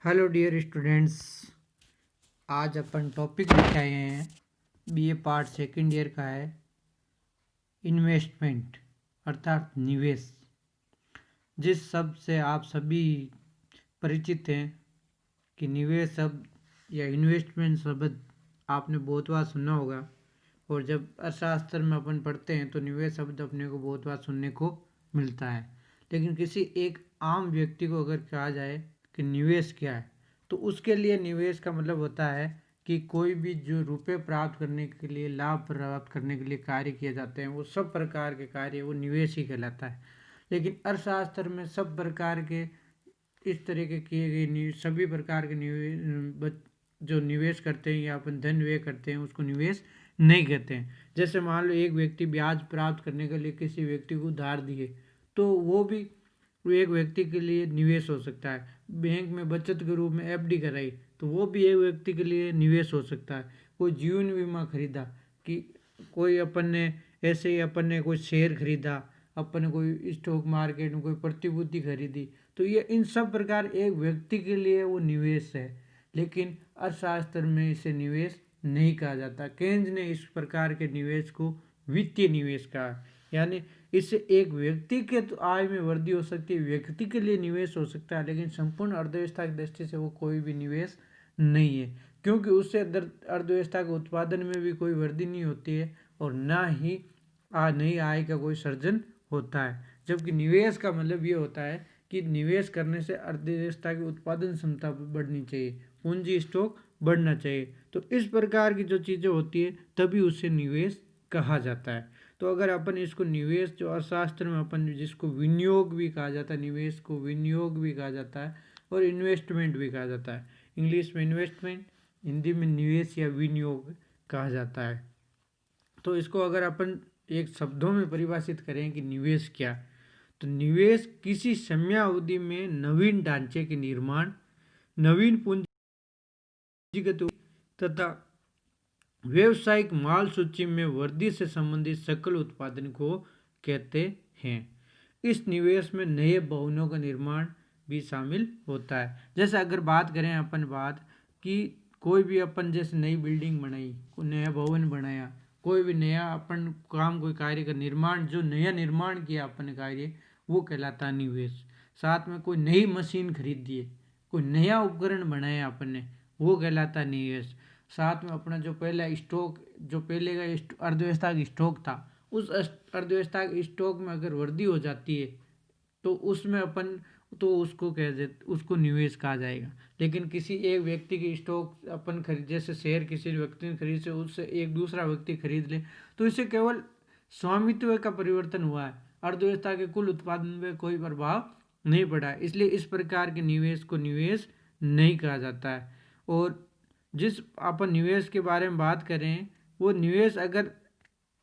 Hello dear students. आज अपन topic लेके आए हैं बीए पार्ट सेकंड ईयर का है इन्वेस्टमेंट अर्थात निवेश। जिस शब्द से आप सभी परिचित हैं कि निवेश शब्द या इन्वेस्टमेंट शब्द आपने बहुत बार सुना होगा। और जब अर्थशास्त्र में अपन पढ़ते हैं तो निवेश शब्द अपने को बहुत बार सुनने को मिलता है। लेकिन किसी एक आम व्यक्ति को अगर कहा जाए कि निवेश क्या है, तो उसके लिए निवेश का मतलब होता है कि कोई भी जो रुपए प्राप्त करने के लिए, लाभ प्राप्त करने के लिए कार्य किए जाते हैं, वो सब प्रकार के कार्य वो निवेश ही कहलाता है। लेकिन अर्थशास्त्र में सब प्रकार के इस तरह के किए गए सभी प्रकार के जो निवेश करते हैं या अपन धन व्यय करते हैं उसको निवेश नहीं कहते हैं। जैसे मान लो एक व्यक्ति ब्याज प्राप्त करने के लिए किसी व्यक्ति को उधार दिए, तो वो भी एक व्यक्ति के लिए निवेश हो सकता है। बैंक में बचत के रूप में एफडी कराई, तो वो भी एक व्यक्ति के लिए निवेश हो सकता है। कोई जीवन बीमा खरीदा, कि कोई अपन ने ऐसे ही अपन ने कोई शेयर खरीदा, अपन ने कोई स्टॉक मार्केट में कोई प्रतिभूति खरीदी, तो ये इन सब प्रकार एक व्यक्ति के लिए वो निवेश है। लेकिन अर्थशास्त्र में इसे निवेश नहीं कहा जाता। केन्ज ने इस प्रकार के निवेश को वित्तीय निवेश कहा। यानी इससे एक व्यक्ति के तो आय में वृद्धि हो सकती है, व्यक्ति के लिए निवेश हो सकता है, लेकिन संपूर्ण अर्थव्यवस्था की दृष्टि से वो कोई भी निवेश नहीं है, क्योंकि उससे अर्थव्यवस्था के उत्पादन में भी कोई वृद्धि नहीं होती है और ना ही नई आय का कोई सर्जन होता है। जबकि निवेश का मतलब ये होता है कि निवेश करने से अर्थव्यवस्था की उत्पादन क्षमता बढ़नी चाहिए, पूंजी स्टॉक बढ़ना चाहिए। तो इस प्रकार की जो चीज़ें होती है तभी उसे निवेश कहा जाता है। तो अगर अपन इसको निवेश, जो अर्थशास्त्र में अपन जिसको विनियोग भी कहा जाता है, निवेश को विनियोग भी कहा जाता है और इन्वेस्टमेंट भी कहा जाता है। इंग्लिश में इन्वेस्टमेंट, हिंदी में निवेश या विनियोग कहा जाता है। तो इसको अगर अपन एक शब्दों में परिभाषित करें कि निवेश क्या, तो निवेश किसी समयावधि में नवीन ढांचे के निर्माण, नवीन पूंजीगत तथा व्यावसायिक माल सूची में वृद्धि से संबंधित सकल उत्पादन को कहते हैं। इस निवेश में नए भवनों का निर्माण भी शामिल होता है। जैसे अगर बात करें अपन कि कोई भी अपन जैसे नई बिल्डिंग बनाई, कोई नया भवन बनाया, कोई भी नया अपन काम, कोई कार्य का निर्माण, जो नया निर्माण किया अपन ने कार्य, वो कहलाता है निवेश। साथ में कोई नई मशीन खरीद दिए, कोई नया उपकरण बनाया अपन ने, वो कहलाता है निवेश। साथ में अपना जो पहला स्टॉक, जो पहले का अर्थव्यवस्था का स्टॉक था, उस अर्थव्यवस्था के स्टॉक में अगर वृद्धि हो जाती है तो उसमें अपन तो उसको कह दे, उसको निवेश कहा जाएगा। लेकिन किसी एक व्यक्ति की स्टॉक अपन खरीद, जैसे शेयर किसी व्यक्ति ने खरीद से उससे एक दूसरा व्यक्ति खरीद ले, तो इससे केवल स्वामित्व का परिवर्तन हुआ है, अर्थव्यवस्था के कुल उत्पादन में कोई प्रभाव नहीं पड़ा। इसलिए इस प्रकार के निवेश को निवेश नहीं कहा जाता है। और जिस अपन निवेश के बारे में बात करें, वो निवेश अगर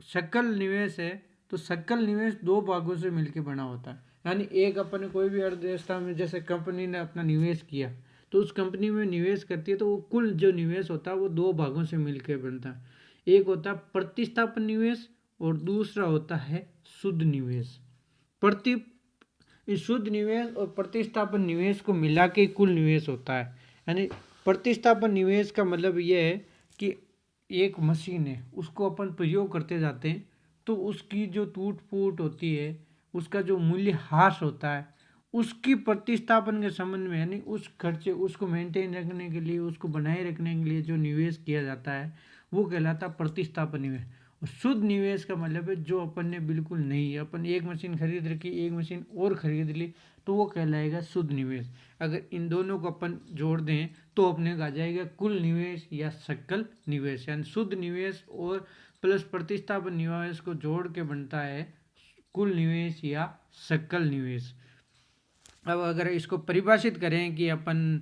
सकल निवेश है तो सकल निवेश दो भागों से मिलकर बना होता है। यानी एक अपन ने कोई भी अर्थव्यवस्था में, जैसे कंपनी ने अपना निवेश किया, तो उस कंपनी में निवेश करती है, तो वो कुल जो निवेश होता है वो दो भागों से मिलकर बनता है। एक होता है प्रतिस्थापन निवेश और दूसरा होता है शुद्ध निवेश। प्रति इस शुद्ध निवेश और प्रतिस्थापन निवेश को मिला के कुल निवेश होता है। यानी प्रतिस्थापन निवेश का मतलब यह है कि एक मशीन है, उसको अपन प्रयोग करते जाते हैं, तो उसकी जो टूट फूट होती है, उसका जो मूल्य ह्रास होता है, उसकी प्रतिस्थापन के संबंध में, यानी उस खर्चे, उसको मेंटेन रखने के लिए, उसको बनाए रखने के लिए जो निवेश किया जाता है, वो कहलाता प्रतिस्थापन निवेश। और शुद्ध निवेश का मतलब है जो अपन ने बिल्कुल नहीं, अपन एक मशीन खरीद रखी, एक मशीन और खरीद ली, तो वो कहलाएगा शुद्ध निवेश। अगर इन दोनों को अपन जोड़ दें तो अपने को आ जाएगा कुल निवेश या सकल निवेश। यानी शुद्ध निवेश और प्लस प्रतिस्थापन निवेश को जोड़ के बनता है कुल निवेश या सकल निवेश। अब अगर इसको परिभाषित करें कि अपन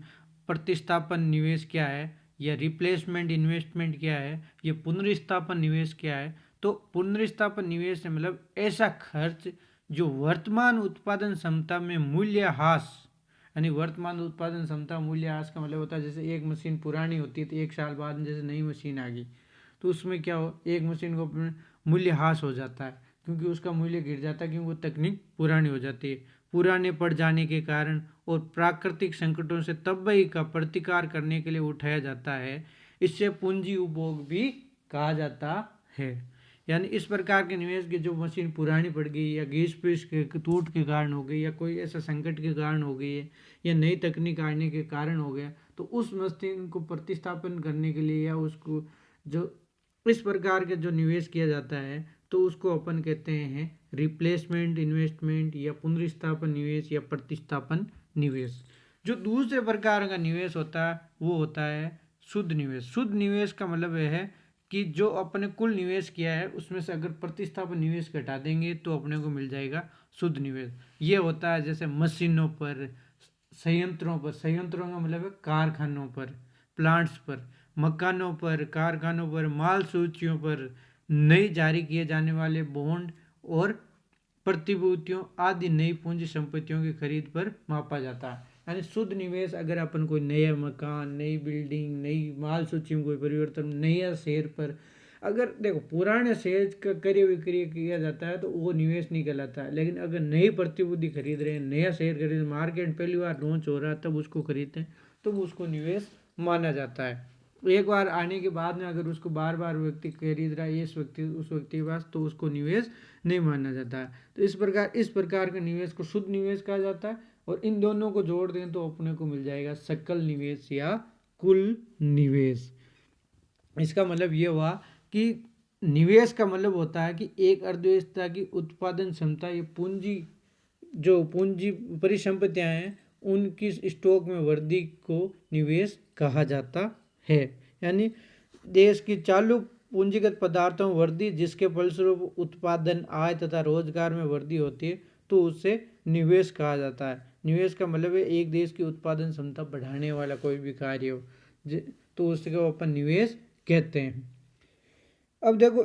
प्रतिस्थापन निवेश क्या है, या रिप्लेसमेंट इन्वेस्टमेंट क्या है, या पुनर्स्थापन निवेश क्या है, तो पुनर्स्थापन निवेश से मतलब ऐसा खर्च जो वर्तमान उत्पादन क्षमता में मूल्य ह्रास, यानी वर्तमान उत्पादन क्षमता मूल्य ह्रास का मतलब होता है जैसे एक मशीन पुरानी होती है तो एक साल बाद जैसे नई मशीन आ गई, तो उसमें क्या हो, एक मशीन को मूल्य ह्रास हो जाता है, क्योंकि उसका मूल्य गिर जाता है, क्योंकि वो तकनीक पुरानी हो जाती है। पुराने पड़ जाने के कारण और प्राकृतिक संकटों से तबाही का प्रतिकार करने के लिए उठाया जाता है। इससे पूंजी उपभोग भी कहा जाता है। यानी इस प्रकार के निवेश की जो मशीन पुरानी पड़ गई या गैस पेश के टूट के कारण हो गई या कोई ऐसा संकट के कारण हो गई है या नई तकनीक आने के कारण हो गया, तो उस मशीन को प्रतिस्थापन करने के लिए या उसको जो इस प्रकार के जो निवेश किया जाता है तो उसको अपन कहते हैं रिप्लेसमेंट इन्वेस्टमेंट या पुनर्स्थापन निवेश या प्रतिस्थापन निवेश। जो दूसरे प्रकार का निवेश होता है वो होता है शुद्ध निवेश। शुद्ध निवेश का मतलब यह है कि जो अपने कुल निवेश किया है उसमें से अगर प्रतिस्थापन निवेश घटा देंगे तो अपने को मिल जाएगा शुद्ध निवेश। ये होता है जैसे मशीनों पर, संयंत्रों पर, संयंत्रों का मतलब है कारखानों पर, प्लांट्स पर, मकानों पर, कारखानों पर, माल सूचियों पर, नई जारी किए जाने वाले बॉन्ड और प्रतिभूतियों आदि नई पूंजी संपत्तियों की खरीद पर मापा जाता है। यानी शुद्ध निवेश अगर अपन कोई नया मकान, नई बिल्डिंग, नई माल सूची में कोई परिवर्तन, नया शेयर पर, अगर देखो पुराने शेयर का क्रय विक्रय किया जाता है तो वो निवेश नहीं कहलाता है। लेकिन अगर नई प्रतिभूति खरीद रहे हैं, नया शेयर खरीद रहे हैं, मार्केट पहली बार लॉन्च हो रहा है तब उसको खरीदते हैं तो उसको निवेश माना जाता है। एक बार आने के बाद में अगर उसको बार बार व्यक्ति खरीद रहा है इस व्यक्ति उस व्यक्ति के पास तो उसको निवेश नहीं माना जाता है। तो इस प्रकार के निवेश को शुद्ध निवेश कहा जाता है। और इन दोनों को जोड़ दें तो अपने को मिल जाएगा सकल निवेश या कुल निवेश। इसका मतलब ये हुआ कि निवेश का मतलब होता है कि एक अर्थव्यवस्था की उत्पादन क्षमता या पूंजी परिसंपत्तियां हैं उनकी स्टॉक में वृद्धि को निवेश कहा जाता है। यानी देश की चालू पूंजीगत पदार्थों में वृद्धि जिसके फलस्वरूप उत्पादन, आय तथा रोजगार में वृद्धि होती है तो उसे निवेश कहा जाता है। निवेश का मतलब है एक देश की उत्पादन क्षमता बढ़ाने वाला कोई भी कार्य हो तो उसको अपन निवेश कहते हैं। अब देखो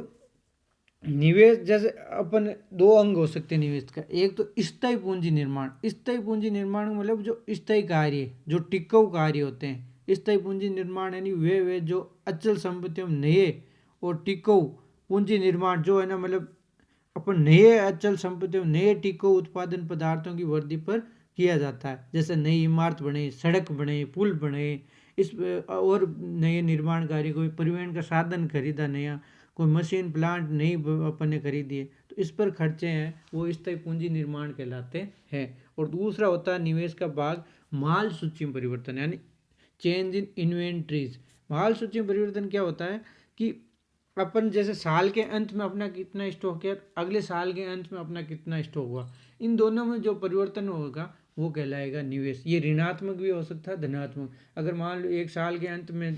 निवेश जैसे अपन दो अंग हो सकते हैं निवेश का। एक तो स्थायी पूंजी निर्माण। स्थायी पूंजी निर्माण मतलब जो स्थायी कार्य, जो टिकाऊ कार्य होते हैं। स्थायी पूंजी निर्माण यानी वे जो अचल संपत्तियों में नए और टिकाऊ पूंजी निर्माण जो है ना, मतलब अपन नए अचल संपत्तियों में नए टिकाऊ उत्पादन पदार्थों की वृद्धि पर किया जाता है। जैसे नई इमारत बने, सड़क बने, पुल बने, इस और नए निर्माण कार्य, कोई परिवहन का साधन खरीदा नया, कोई मशीन प्लांट नई अपन ने खरीदी है तो इस पर खर्चे हैं वो स्थायी पूंजी निर्माण कहलाते हैं। और दूसरा होता है निवेश का भाग माल सूची में परिवर्तन यानी चेंज इन इन्वेंट्रीज। माल सूची में परिवर्तन क्या होता है कि अपन जैसे साल के अंत में अपना कितना स्टॉक है, अगले साल के अंत में अपना कितना स्टॉक हुआ, इन दोनों में जो परिवर्तन होगा वो कहलाएगा निवेश। ये ऋणात्मक भी हो सकता है, धनात्मक। अगर मान लो एक साल के अंत में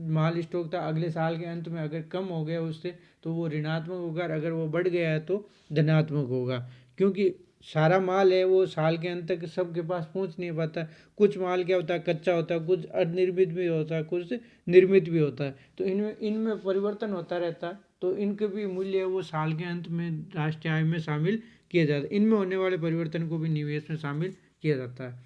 माल स्टॉक था, अगले साल के अंत में अगर कम हो गया उससे तो वो ऋणात्मक होगा, अगर वो बढ़ गया है तो धनात्मक होगा। क्योंकि सारा माल है वो साल के अंत तक सबके पास पहुंच नहीं पाता। कुछ माल क्या होता है, कच्चा होता है, कुछ अनिर्मित भी होता है, कुछ निर्मित भी होता है। तो इनमें परिवर्तन होता रहता है तो इनके भी मूल्य वो साल के अंत में राष्ट्रीय आय में शामिल किया जाता है। इनमें होने वाले परिवर्तन को भी निवेश में शामिल किया जाता है।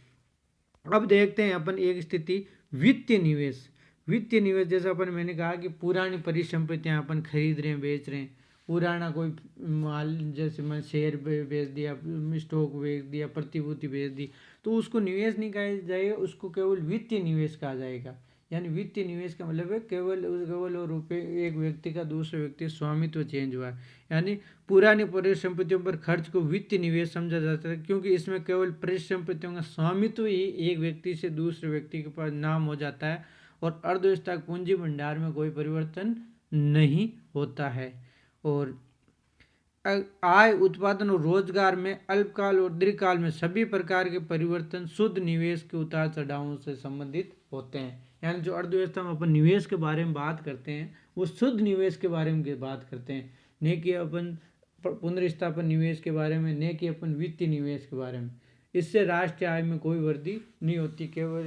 अब देखते हैं अपन एक स्थिति वित्तीय निवेश। वित्तीय निवेश जैसा अपन मैंने कहा कि पुरानी परिसंपत्तियां अपन खरीद रहे हैं, बेच रहे हैं। पुराना कोई माल जैसे मैं शेयर बेच दिया, स्टॉक बेच दिया, प्रतिभूति बेच दी तो उसको निवेश नहीं कहा जाएगा, उसको केवल वित्तीय निवेश कहा जाएगा। यानी वित्तीय निवेश का मतलब है केवल वो रुपये एक व्यक्ति का दूसरे व्यक्ति स्वामित्व चेंज हुआ है। यानी पुरानी परिसंपत्तियों पर खर्च को वित्तीय निवेश समझा जाता है क्योंकि इसमें केवल परिसंपत्तियों का स्वामित्व ही एक व्यक्ति से दूसरे व्यक्ति के पास नाम हो जाता है और अर्थव्यवस्था पूंजी भंडार में कोई परिवर्तन नहीं होता है। और आय, उत्पादन और रोजगार में अल्पकाल और दीर्घकाल में सभी प्रकार के परिवर्तन शुद्ध निवेश के उतार चढ़ावों से संबंधित होते हैं। यानी जो अर्थव्यवस्था में अपन निवेश के बारे में बात करते हैं वो शुद्ध निवेश के बारे में बात करते हैं, न कि अपन पुनर्स्थापन निवेश के बारे में, न कि अपन वित्तीय निवेश के बारे में। इससे राष्ट्रीय आय में कोई वृद्धि नहीं होती। केवल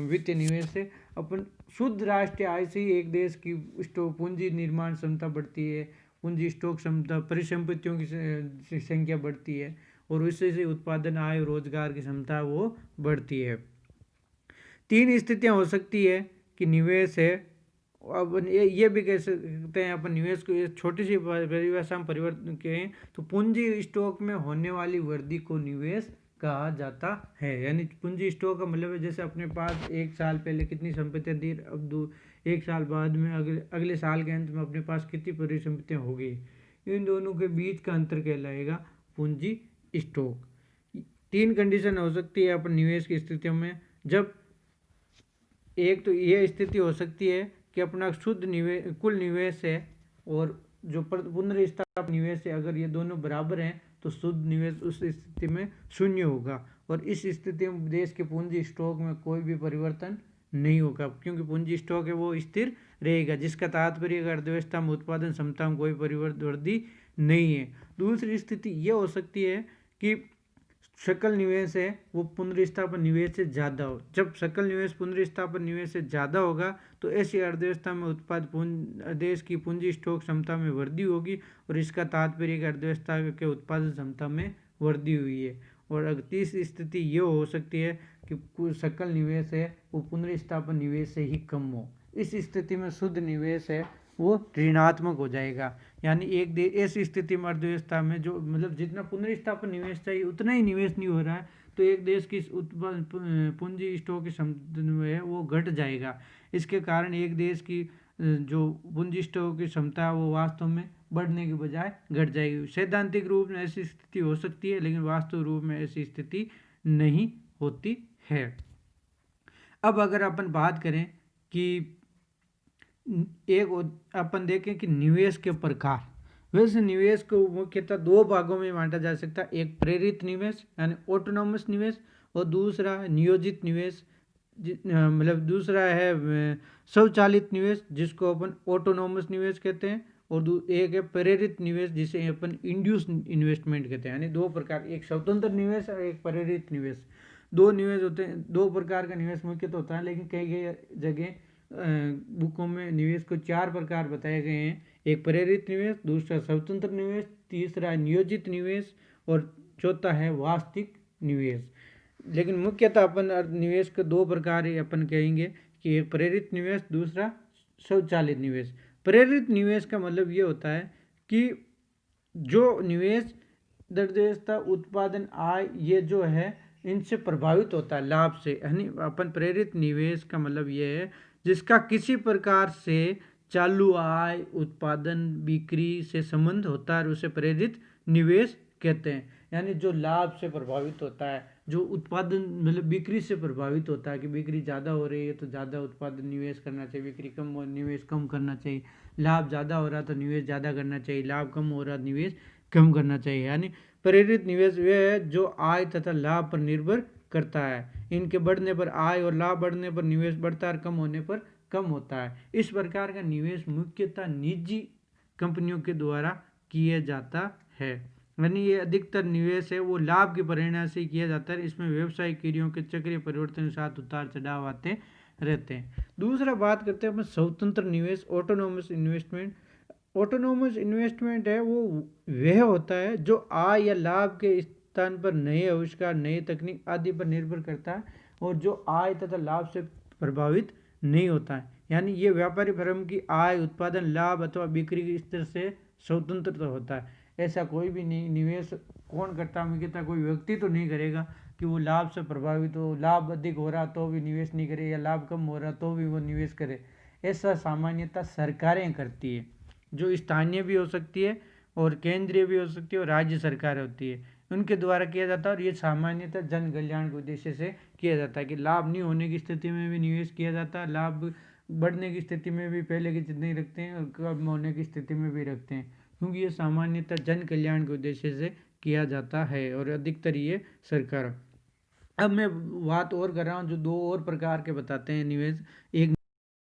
वित्तीय निवेश से अपन शुद्ध राष्ट्रीय आय से ही एक देश की पूंजी निर्माण क्षमता बढ़ती है, पूंजी स्टॉक क्षमता, परिसंपत्तियों की संख्या बढ़ती है और उससे से उत्पादन, आय, रोजगार की क्षमता वो बढ़ती है। तीन स्थितियां हो सकती है कि निवेश है। अब ये भी कह सकते हैं अपन निवेश को छोटी सी परिभाषा में परिवर्तन करें तो पूंजी स्टॉक में होने वाली वृद्धि को निवेश कहा जाता है। यानी पूंजी स्टॉक का मतलब है जैसे अपने पास 1 साल पहले कितनी संपत्तियां थी, अब 1 साल बाद में अगले साल के अंत में अपने पास कितनी परिसंपत्तियां होगी, इन दोनों के बीच का अंतर कहलाएगा पूंजी स्टॉक। 3 कंडीशन हो सकती है अपन निवेश की स्थितियों में। जब एक तो ये स्थिति हो सकती है कि अपना शुद्ध निवेश कुल निवेश है और जो पुनर्स्थापित निवेश है, अगर ये दोनों बराबर हैं तो शुद्ध निवेश उस स्थिति में शून्य होगा, और इस स्थिति में देश के पूंजी स्टॉक में कोई भी परिवर्तन नहीं होगा, क्योंकि पूंजी स्टॉक है वो स्थिर रहेगा, जिसका तात्पर्य अर्थव्यवस्था में उत्पादन क्षमता में कोई वृद्धि नहीं है। दूसरी स्थिति ये हो सकती है कि सकल निवेश है वो पुनर्स्थापन निवेश से ज़्यादा हो। जब सकल निवेश पुनर्स्थापन निवेश से ज़्यादा होगा तो ऐसी अर्थव्यवस्था में देश की पूंजी स्टॉक क्षमता में वृद्धि होगी, और इसका तात्पर्य अर्थव्यवस्था के उत्पादन क्षमता में वृद्धि हुई है। और अगर तीसरी स्थिति ये हो सकती है कि सकल निवेश है वो पुनर्स्थापन निवेश से ही कम हो। इस स्थिति में शुद्ध निवेश है वो ऋणात्मक हो जाएगा। यानी ऐसी स्थिति में अर्थव्यवस्था में जो मतलब जितना पुनर्स्थापन निवेश चाहिए उतना ही निवेश नहीं हो रहा है, तो एक देश की पूंजी स्टॉक की क्षमता है वो घट जाएगा। इसके कारण एक देश की जो पूंजी स्टॉक की क्षमता है वो वास्तव में बढ़ने के बजाय घट जाएगी। सैद्धांतिक रूप में ऐसी स्थिति हो सकती है, लेकिन वास्तव रूप में ऐसी स्थिति नहीं होती है। अब अगर अपन बात करें कि अपन देखें कि निवेश के प्रकार, वैसे निवेश को मुख्यतः 2 भागों में बांटा जा सकता है। एक प्रेरित निवेश यानी ऑटोनोमस निवेश, और दूसरा नियोजित निवेश मतलब दूसरा है स्वचालित निवेश जिसको अपन ऑटोनोमस निवेश कहते हैं, और एक है प्रेरित निवेश जिसे अपन इंड्यूस इन्वेस्टमेंट कहते हैं। यानी 2 प्रकार, एक स्वतंत्र निवेश और एक प्रेरित निवेश। 2 निवेश होते हैं, 2 प्रकार का निवेश मुख्यतः होता है, लेकिन कई कई जगह बुकों में निवेश को 4 प्रकार बताए गए हैं। एक प्रेरित निवेश, दूसरा स्वतंत्र निवेश, तीसरा नियोजित निवेश, और चौथा है वास्तविक निवेश। लेकिन मुख्यतः अपन निवेश के 2 प्रकार ही अपन कहेंगे कि एक प्रेरित निवेश, दूसरा स्वचालित निवेश। प्रेरित निवेश का मतलब ये होता है कि जो निवेश अर्थव्यवस्था उत्पादन आय ये जो है इनसे प्रभावित होता है, लाभ से। यानी अपन प्रेरित निवेश का मतलब ये है जिसका किसी प्रकार से चालू आय, उत्पादन, बिक्री से संबंध होता है, उसे प्रेरित निवेश कहते हैं। यानी जो लाभ से प्रभावित होता है, जो उत्पादन मतलब बिक्री से प्रभावित होता है कि बिक्री ज़्यादा हो रही है तो ज़्यादा उत्पादन निवेश करना चाहिए, बिक्री कम हो निवेश कम करना चाहिए, लाभ ज़्यादा हो रहा तो निवेश ज़्यादा करना चाहिए, लाभ कम हो रहा निवेश कम करना चाहिए। यानी प्रेरित निवेश वह है जो आय तथा लाभ पर निर्भर करता है। इनके बढ़ने पर आय और लाभ बढ़ने पर निवेश बढ़ता है और कम होने पर कम होता है। इस प्रकार का निवेश मुख्यतः निजी कंपनियों के द्वारा किया जाता है। यानी ये अधिकतर निवेश है वो लाभ के परिणाम से किया जाता है। इसमें व्यवसायिक क्रियाओं के चक्रीय परिवर्तन के साथ उतार चढ़ाव आते रहते हैं। दूसरा बात करते हैं अपन स्वतंत्र निवेश, ऑटोनोमस इन्वेस्टमेंट। ऑटोनोमस इन्वेस्टमेंट है वो वह होता है जो आय या लाभ के स्थान पर नए आविष्कार, नई तकनीक आदि पर निर्भर करता है, और जो आय तथा लाभ से प्रभावित नहीं होता है। यानी ये व्यापारी फर्म की आय, उत्पादन, लाभ अथवा बिक्री के स्तर से स्वतंत्र होता है। ऐसा कोई भी निवेश कौन करता है, मुख्यतः कोई व्यक्ति तो नहीं करेगा कि वो लाभ से प्रभावित हो, लाभ अधिक हो रहा तो भी निवेश नहीं करे, या लाभ कम हो रहा तो भी वो निवेश करे। ऐसा सामान्यतः सरकारें करती है, जो स्थानीय भी हो सकती है और केंद्रीय भी हो सकती है और राज्य सरकार होती है, उनके द्वारा किया जाता है। और ये सामान्यतः जन कल्याण के उद्देश्य से किया जाता है कि लाभ नहीं होने की स्थिति में भी निवेश किया जाता है, लाभ बढ़ने की स्थिति में भी पहले की जितने रखते हैं और कम होने की स्थिति में भी रखते हैं, क्योंकि ये सामान्यतः जन कल्याण के उद्देश्य से किया जाता है और अधिकतर ये सरकार। अब मैं बात और कर रहा हूँ जो 2 और प्रकार के बताते हैं निवेश, एक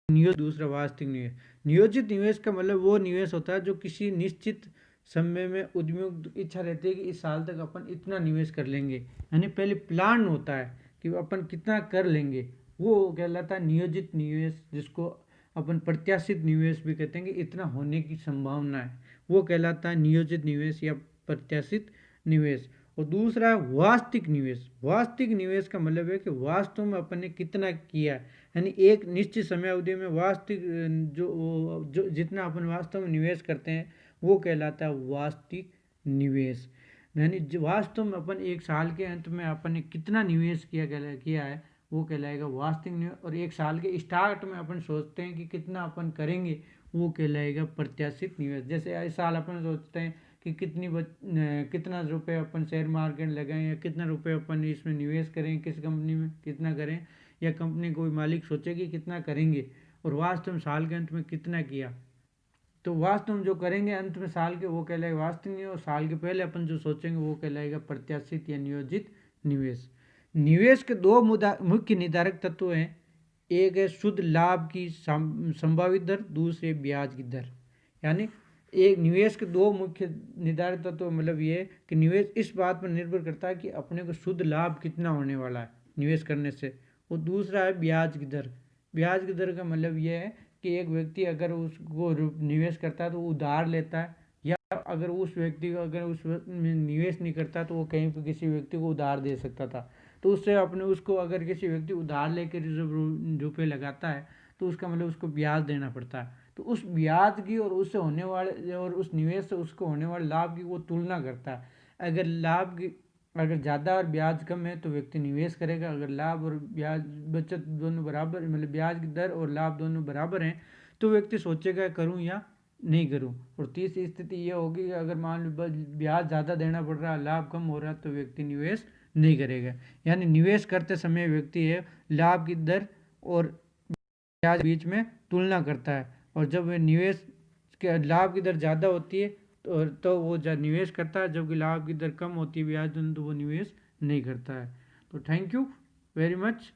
नियोजित, दूसरा वास्तविक निवेश। नियोजित निवेश का मतलब वो निवेश होता है जो किसी निश्चित समय में उद्यमियों की इच्छा रहती है कि इस साल तक अपन इतना निवेश कर लेंगे, यानी पहले प्लान होता है कि अपन कितना कर लेंगे, वो कहलाता है नियोजित निवेश, जिसको अपन प्रत्याशित निवेश भी कहते हैं कि इतना होने की संभावना है, वो कहलाता है नियोजित निवेश या प्रत्याशित निवेश। और दूसरा है वास्तविक निवेश। वास्तविक निवेश का मतलब है कि वास्तव में अपन ने कितना किया है, यानी एक निश्चित समय अवधि में वास्तविक जो जितना अपन वास्तव में निवेश करते हैं वो कहलाता है वास्तविक निवेश। यानी वास्तव में अपन एक साल के अंत में अपन ने कितना निवेश किया है वो कहलाएगा वास्तविक निवेश। और एक साल के स्टार्ट में अपन सोचते हैं कि कितना अपन करेंगे वो कहलाएगा प्रत्याशित निवेश। जैसे इस साल अपन सोचते हैं कि कितना रुपए अपन शेयर मार्केट लगाएं या कितना रुपए अपन इसमें निवेश करें, किस कंपनी में कितना करें, या कंपनी कोई मालिक सोचे कि कितना करेंगे और वास्तव में साल के अंत में कितना किया। तो वास्तव में जो करेंगे अंत में साल के वो कहलाएगा वास्तविक निवेश, और साल के पहले अपन जो सोचेंगे वो कहलाएगा प्रत्याशित या नियोजित निवेश। निवेश के दो मुख्य निर्धारक तत्व हैं, एक है शुद्ध लाभ की संभावित दर, दूसरे ब्याज की दर। यानी एक निवेश के दो मुख्य निर्धारक तत्व मतलब ये है कि निवेश इस बात पर निर्भर करता है कि अपने को शुद्ध लाभ कितना होने वाला है निवेश करने से, और दूसरा है ब्याज की दर। ब्याज की दर का मतलब ये है कि एक व्यक्ति अगर उसको निवेश करता है तो वो उधार लेता है, या अगर उस व्यक्ति को अगर उस में निवेश नहीं करता तो वो कहीं पर किसी व्यक्ति को उधार दे सकता था। तो उससे अपने उसको अगर किसी व्यक्ति उधार लेकर रुपये लगाता है तो उसका मतलब उसको ब्याज देना पड़ता है। तो उस ब्याज की और उससे होने वाले और उस निवेश से उसको होने वाले लाभ की वो तुलना करता है। अगर लाभ की अगर ज़्यादा और ब्याज कम है तो व्यक्ति निवेश करेगा। अगर लाभ और ब्याज बचत दोनों बराबर मतलब ब्याज की दर और लाभ दोनों बराबर हैं तो व्यक्ति सोचेगा करूं या नहीं करूं। और तीसरी स्थिति ये होगी कि अगर मान लो ब्याज ज़्यादा देना पड़ रहा है, लाभ कम हो रहा है, तो व्यक्ति निवेश नहीं करेगा। यानी निवेश करते समय व्यक्ति है लाभ की दर और ब्याज बीच में तुलना करता है, और जब वह निवेश के लाभ की दर ज़्यादा होती है तो वो निवेश करता है, जबकि लाभ की दर कम होती है ब्याज दर तो वो निवेश नहीं करता है। तो थैंक यू वेरी मच।